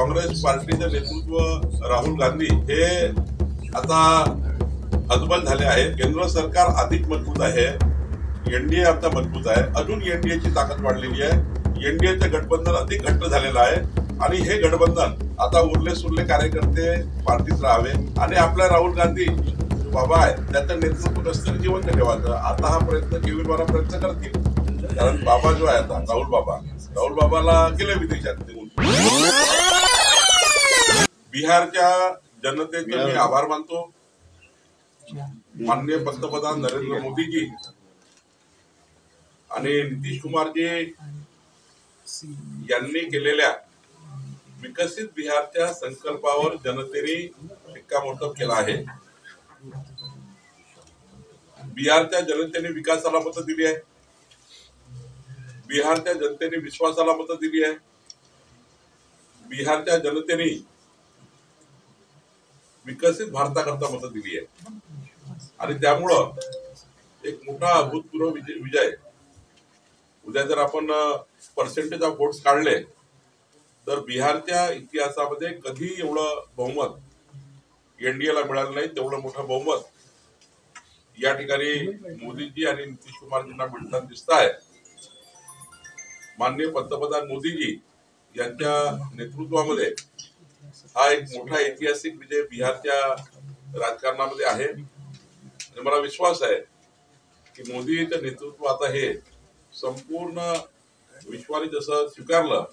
काँग्रेस पार्टीचे नेतृत्व राहुल गांधी हे आता हतबल झाले आहे। केंद्र सरकार अधिक मजबूत आहे, एनडीए आता मजबूत आहे, अजून एनडीएची ताकद वाढलेली आहे, एनडीएचं गठबंधन अधिक घट्ट झालेलं आहे आणि हे गठबंधन आता उरले सुरले कार्यकर्ते पार्टीत राहावे आणि आपल्या राहुल गांधी बाबा आहे त्याचं नेतृत्व कसं जिवंत ठेवायचं। आता हा प्रयत्न केविलवाला प्रयत्न करतील, कारण बाबा जो आहे आता राहुल बाबाला गेले विदेशात निघून। बिहारच्या जनतेचे मी आभार मानतो। माननीय पंतप्रधान नरेंद्र मोदीजी आणि नितीश कुमारजी यांनी केलेल्या विकसित बिहारच्या संकल्पावर जनतेने शिक्कामोर्तब केला आहे। बिहारच्या जनतेने विकासाला मत दिली आहे, बिहारच्या जनतेने विश्वासाला मत दिली आहे, बिहारच्या जनतेने विकसित भारताकरता मत दिली आहे आणि त्यामुळं एक मोठा अभूतपूर्व विजय। उद्या जर आपण पर्सेंटेज ऑफ वोट्स काढले तर बिहारच्या इतिहासामध्ये कधी एवढं बहुमत एनडीएला मिळालं नाही, तेवढं मोठं बहुमत या ठिकाणी मोदीजी आणि नितीश कुमारजींना मिळताना दिसत आहे। माननीय पंतप्रधान मोदीजी यांच्या नेतृत्वामध्ये हा एक मोठा ऐतिहासिक विजय बिहारच्या राजकारणामध्ये आहे आणि मला विश्वास आहे की मोदीचं नेतृत्व आता हे संपूर्ण विश्वाने जसं स्वीकारलं,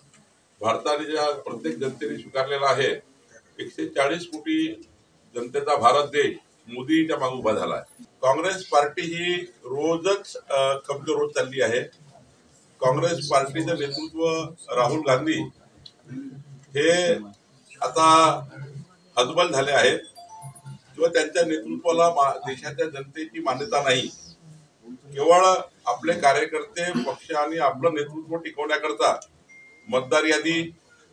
भारताने ज्या प्रत्येक जनतेने स्वीकारलेला आहे, 140 कोटी जनतेचा भारत देश मोदीच्या मागे उभा झाला आहे। काँग्रेस पार्टी ही रोजच कमजोर होत चालली आहे। काँग्रेस पार्टीचं नेतृत्व राहुल गांधी हे आता हतबल झाले आहेत किंवा त्यांच्या नेतृत्वाला देशाच्या जनतेची मान्यता नाही। केवळ आपले कार्यकर्ते पक्ष आणि आपलं नेतृत्व टिकवण्याकरता मतदार यादी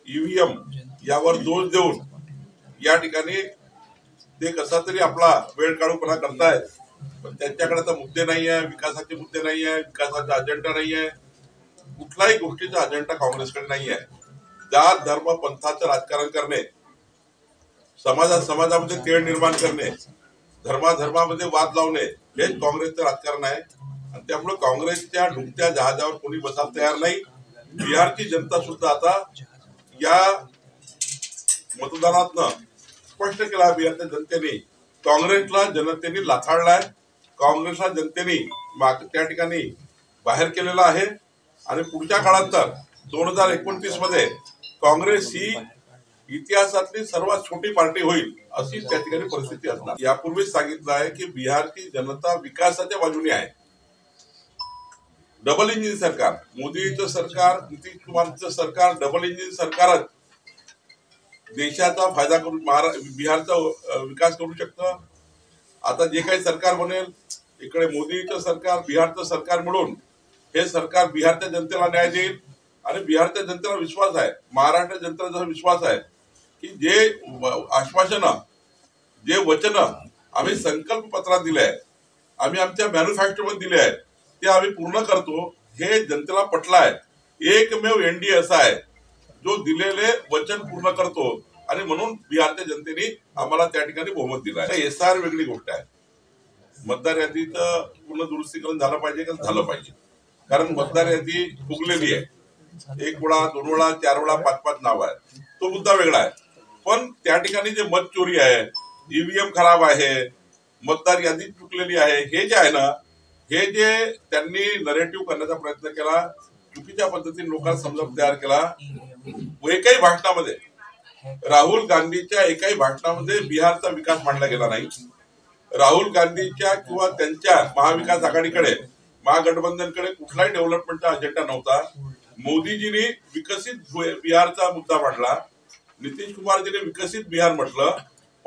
ईव्हीएम यावर दोष देऊन या ठिकाणी ते कसा तरी आपला वेळ काढूपणा करतायत, पण त्यांच्याकडे तर मुद्दे नाही आहे, विकासाचे मुद्दे नाही आहे, विकासाचा अजेंडा नाही आहे, कुठल्याही गोष्टीचा अजेंडा काँग्रेसकडे नाही आहे। जात धर्म पंथाचं राजकारण करणे, समाजामध्ये तेढ निर्माण करणे, धर्मामध्ये वाद लावणे हेच काँग्रेसचं राजकारण आहे आणि त्यामुळे काँग्रेसच्या डुबत्या जहाजावर कोणी बसायला तयार नाही। बिहारची जनता सुद्धा आता या मतदानातनं स्पष्ट केला, बिहारच्या जनतेने काँग्रेसला जनतेने लाथाडलाय, काँग्रेसला जनतेने त्या ठिकाणी बाहेर केलेला आहे आणि पुढच्या काळात तर 2029 मध्ये काँग्रेस ही इतिहासातली सर्वात छोटी पार्टी होईल अशी त्या ठिकाणी परिस्थिती असणार। यापूर्वीच सांगितलं आहे की बिहारची जनता विकासाच्या बाजूने आहे। डबल इंजिन सरकार, मोदीचं सरकार, नितीश कुमारचं सरकार, डबल इंजिन सरकारच देशाचा फायदा करून बिहारचा विकास करू शकतं। आता जे काही सरकार बनेल, इकडे मोदीचं सरकार, बिहारचं सरकार मिळून हे सरकार बिहारच्या जनतेला न्याय देईल आणि बिहारच्या जनतेला विश्वास आहे, महाराष्ट्र जनतेचा विश्वास आहे की जे आश्वासनं, जे वचनं आम्ही संकल्प पत्रात दिले आहेत, आम्ही आमच्या मॅन्युफॅक्चरमध्ये दिले आहेत, ते आम्ही पूर्ण करतो हे जनतेला पटलं आहे। एकमेव एनडीए असा आहे जो दिलेले वचन पूर्ण करतो आणि म्हणून बिहारच्या जनतेने आम्हाला त्या ठिकाणी बहुमत दिलं आहे। एसआर वेगळी गोष्ट आहे, मतदार यादीचं पूर्ण दुरुस्तीकरण झालं पाहिजे का? झालं पाहिजे, कारण मतदार यादी फुगलेली आहे, 1 वेळा 2 वेळा 4 वेळा 5 नाव आहे, तो मुद्दा वेगळा आहे। पण त्या ठिकाणी जे मत चोरी आहे, ईव्हीएम खराब आहे, मतदार यादी चुकलेली आहे, हे जे आहे ना, हे जे त्यांनी नरेटिव्ह करण्याचा प्रयत्न केला, चुकीच्या पद्धतीने लोकांना समजून तयार केला। एकाही भाषणामध्ये राहुल गांधीच्या एकाही भाषणामध्ये बिहारचा विकास मांडला गेला नाही। राहुल गांधीच्या किंवा त्यांच्या महाविकास आघाडीकडे, महागठबंधनकडे कुठलाही डेव्हलपमेंटचा अजेंडा नव्हता। मोदीजींनी विकसित बिहारचा मुद्दा मांडला, नितीश कुमारजींनी विकसित बिहार म्हटलं,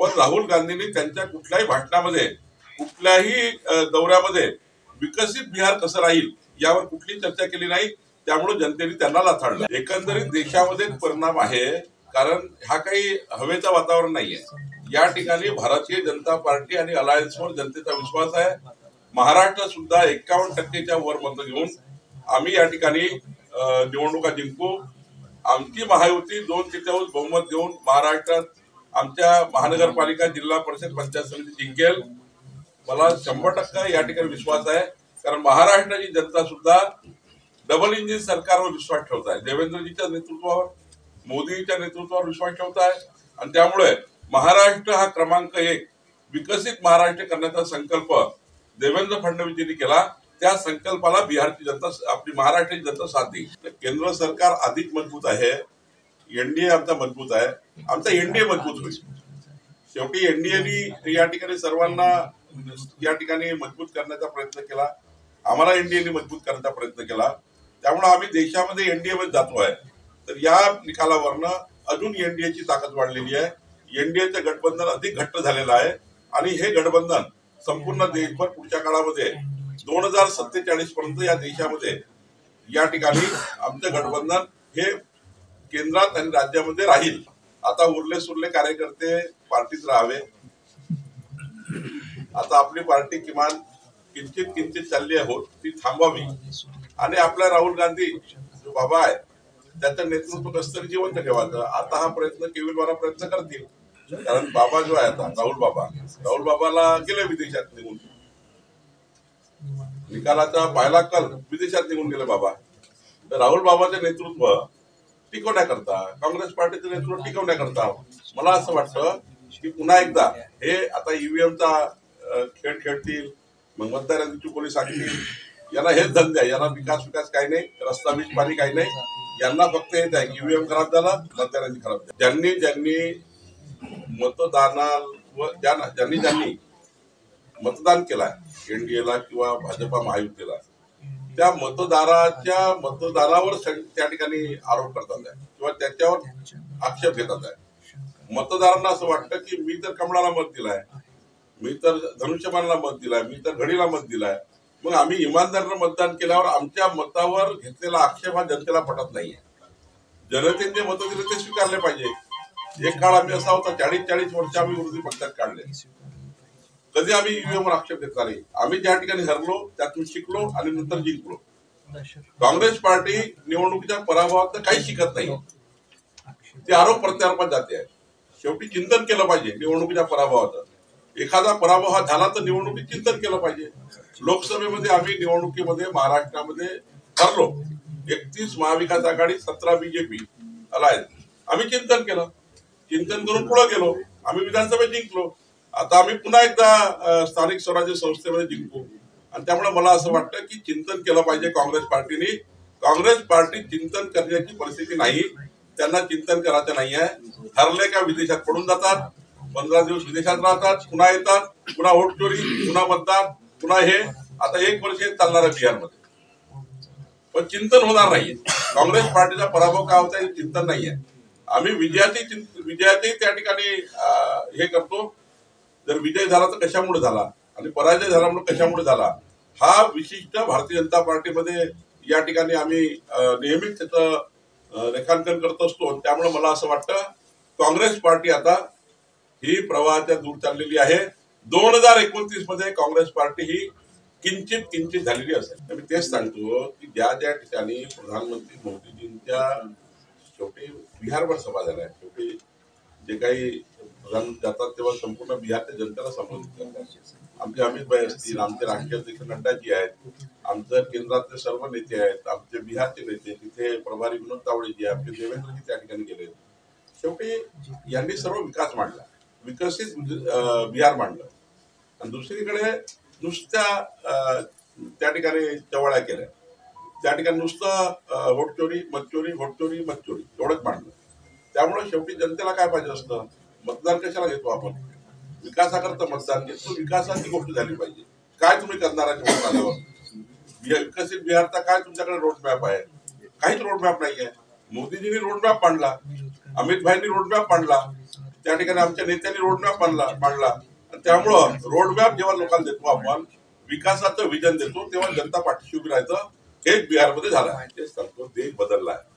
पण राहुल गांधींनी त्यांच्या कुठल्याही भाषणामध्ये, कुठल्याही दौऱ्यामध्ये विकसित बिहार कसं राहील यावर कुठली चर्चा केली नाही, त्यामुळे जनतेने त्यांना लाथाडलं। एकंदरीत देशामध्ये परिणाम आहे, कारण हा काही हवेचा वातावरण नाहीये। या ठिकाणी भारतीय जनता पार्टी आणि अलायन्सवर जनतेचा विश्वास आहे। महाराष्ट्र सुद्धा 51% वर मत घेऊन आम्ही या ठिकाणी निवडणुका जिंकू आमची महायुती 2/3 बहुमत घेऊन महाराष्ट्रात आमच्या महानगरपालिका, जिल्हा परिषद, पंचायत समिती जिंकेल. मला 100% या ठिकाणी विश्वास आहे. कारण महाराष्ट्राची जनता सुद्धा डबल इंजिन सरकारवर विश्वास ठेवत आहे. देवेंद्रजीच्या नेतृत्वावर, मोदींच्या नेतृत्वावर विश्वास ठेवत आहे. आणि त्यामुळे महाराष्ट्र हा क्रमांक 1 विकसित महाराष्ट्र करण्याचा संकल्प देवेंद्र फडणवीसजींनी केला. त्या संकल्पाला बिहारची जनता, आपली महाराष्ट्राची जनता साथ देईल. केंद्र सरकार अधिक मजबूत आहे. एनडीए आमचा मजबूत आहे. आमचा एनडीए मजबूत होईल. शेवटी एनडीएनी या ठिकाणी सर्वांना या ठिकाणी मजबूत करण्याचा प्रयत्न केला. आम्हाला एनडीएने मजबूत करण्याचा प्रयत्न केला. त्यामुळे आम्ही देशामध्ये एनडीए मध्ये जातो आहे. तर या निकालावरनं अजून एनडीएची ताकद वाढलेली आहे. एनडीएचं गठबंधन अधिक घट्ट झालेलं आहे. आणि हे गठबंधन संपूर्ण देशभर पुढच्या काळामध्ये 2047 पर्यंत या देशामध्ये या ठिकाणी आमचं गठबंधन हे केंद्रात आणि राज्यामध्ये राहील. आता उरले सुरले कार्यकर्ते पार्टीत राहावे. आता आपली पार्टी किमान किंचित चालली आहे, ती थांबवावी. आणि आपला राहुल गांधी जो बाबा आहे त्याचं नेतृत्व कसं तरी जिवंत ठेवायचं. आता हा प्रयत्न केविलवाला प्रयत्न करतील. कारण बाबा जो आहे आता राहुल बाबाला गेले विदेशात निघून, निकालाचा पहिला कल विदेशात निघून गेले बाबा. तर राहुल बाबाचे नेतृत्व टिकवण्याकरता, काँग्रेस पार्टीचं नेतृत्व टिकवण्याकरता मला असं वाटतं की पुन्हा एकदा हे आता ईव्हीएमचा खेळ खेळतील. मग मतदारांची कोणी सांगतील यांना हेच धंदे आहे. यांना विकास काही नाही, रस्ता वीज पाणी काही नाही. यांना फक्त हेच आहे, ईव्हीएम खराब झाला, मतदारांची खराब झाली. ज्यांनी ज्यांनी मतदान केलाय एनडीएला किंवा भाजपा महायुतीला, त्या मतदारावर त्या ठिकाणी आरोप करतात आहे किंवा त्याच्यावर आक्षेप घेतात आहे. मतदारांना असं वाटतं की मी तर कमळाला मत दिलाय, मी तर धनुष्यबाणला मत दिलाय, मी तर घडीला मत दिलाय. मग आम्ही इमानदारीनं मतदान केल्यावर आमच्या मतावर घेतलेला आक्षेप हा जनतेला पटत नाहीये. जनतेने जे मतं दिले ते स्वीकारले पाहिजे. एक काळ आम्ही असा होता 40 वर्ष आम्ही विरोधी पक्षात काढले. कधी आम्ही ईव्हीएमवर आक्षेप घेतला नाही. आम्ही ज्या ठिकाणी हरलो त्यातून शिकलो आणि नंतर जिंकलो. काँग्रेस पार्टी निवडणुकीच्या पराभवात काही शिकत नाही, ते आरोप प्रत्यारोपात जाते आहे. शेवटी चिंतन केलं पाहिजे निवडणुकीच्या पराभवाचं. एखादा पराभव हा झाला तर निवडणुकीत चिंतन केलं पाहिजे. लोकसभेमध्ये आम्ही निवडणुकीमध्ये महाराष्ट्रामध्ये हरलो. 31 महाविकास आघाडी, 17 बीजेपी आलाय. आम्ही चिंतन केलं, चिंतन करून पुढे गेलो. आम्ही विधानसभेत जिंकलो. आता आम्ही पुन्हा एकदा स्थानिक स्वराज्य संस्थेमध्ये जिंकू. आणि त्यामुळे मला असं वाटतं की चिंतन केलं पाहिजे काँग्रेस पार्टीने. काँग्रेस पार्टी चिंतन करण्याची परिस्थिती नाही. त्यांना चिंतन करायचं नाही आहे. हरले का विदेशात पडून जातात, 15 दिवस विदेशात राहतात, पुन्हा येतात, पुन्हा वोट चोरी, पुन्हा मतदान, पुन्हा हे. आता 1 वर्ष चालणार आहे बिहारमध्ये, पण चिंतन होणार नाहीये. काँग्रेस पार्टीचा पराभव का होता हे चिंतन नाहीये. आम्ही विजयाचेही त्या ठिकाणी हे करतो. जर विजय झाला तर कशामुळे झाला आणि पराजय झाला म्हणून कशामुळे झाला, हा विशिष्ट भारतीय जनता पार्टीमध्ये या ठिकाणी आम्ही नेहमीच त्याचं रेखांकन करत असतो. त्यामुळे मला असं वाटतं काँग्रेस पार्टी आता ही प्रवाहाच्या दूर चाललेली आहे. 2029 मध्ये काँग्रेस पार्टी ही किंचित झालेली असेल. मी तेच सांगतो की ज्या ठिकाणी प्रधानमंत्री मोदीजींच्या शेवटी बिहारवर सभा झाल्या, शेवटी जे काही प्रधानमंत्री जातात तेव्हा संपूर्ण बिहारच्या जनतेला संबोधित करतात. आमचे अमित भाई असतील, आमचे राष्ट्रीय अध्यक्ष नड्डाजी आहेत, आमच्या केंद्रातले सर्व नेते आहेत, आमचे बिहारचे नेते, तिथे प्रभारी विनोद तावडेजी, आमचे देवेंद्रजी त्या ठिकाणी गेले. शेवटी यांनी सर्व विकास मांडला, विकसित बिहार मांडलं. आणि दुसरीकडे नुसत्या त्या ठिकाणी चवळ्या केल्या, त्या ठिकाणी नुसतं वोटचोरी मतचोरी एवढंच मांडलं. त्यामुळे शेवटी जनतेला काय पाहिजे असतं, मतदान कशाला घेतो आपण, विकासाकरता मतदान घेतो. विकासाची गोष्ट झाली पाहिजे. काय तुम्ही करणार आहे निवडून आल्यावर? विकसित बिहारचा काय तुमच्याकडे रोडमॅप आहे? काहीच रोडमॅप नाही आहे. मोदीजींनी रोडमॅप मांडला, अमित भाईंनी रोडमॅप मांडला, त्या ठिकाणी आमच्या नेत्यांनी रोडमॅप मांडला. त्यामुळं रोडमॅप जेव्हा लोकांना देतो आपण, विकासाचं विजन देतो, तेव्हा जनता पाठीशी उभी राहायचं. हेच बिहारमध्ये झालं आहे. तेच सांगतो, देश बदलला आहे.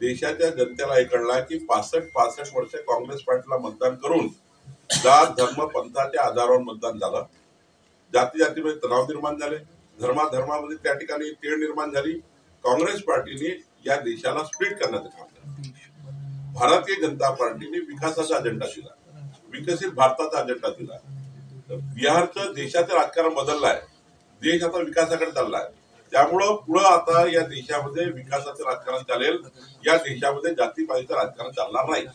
देशाच्या जनतेला हे कळला की 65 वर्ष काँग्रेस पार्टीला मतदान करून जात धर्म पंथाच्या आधारावर मतदान झालं. जातीमध्ये तणाव निर्माण झाले, धर्मामध्ये त्या ठिकाणी तेढ निर्माण झाली. काँग्रेस पार्टीने या देशाला स्प्लिट करण्याचं काम केलं. भारतीय जनता पार्टीने विकासाचा अजेंडा दिला, विकसित भारताचा अजेंडा दिला. बिहारचं देशाचं राजकारण बदललं आहे. देश आता विकासाकडे चाललाय. त्यामुळं पुढं आता या देशामध्ये विकासाचं राजकारण चालेल. या देशामध्ये जातीपातीचं राजकारण चालणार नाही.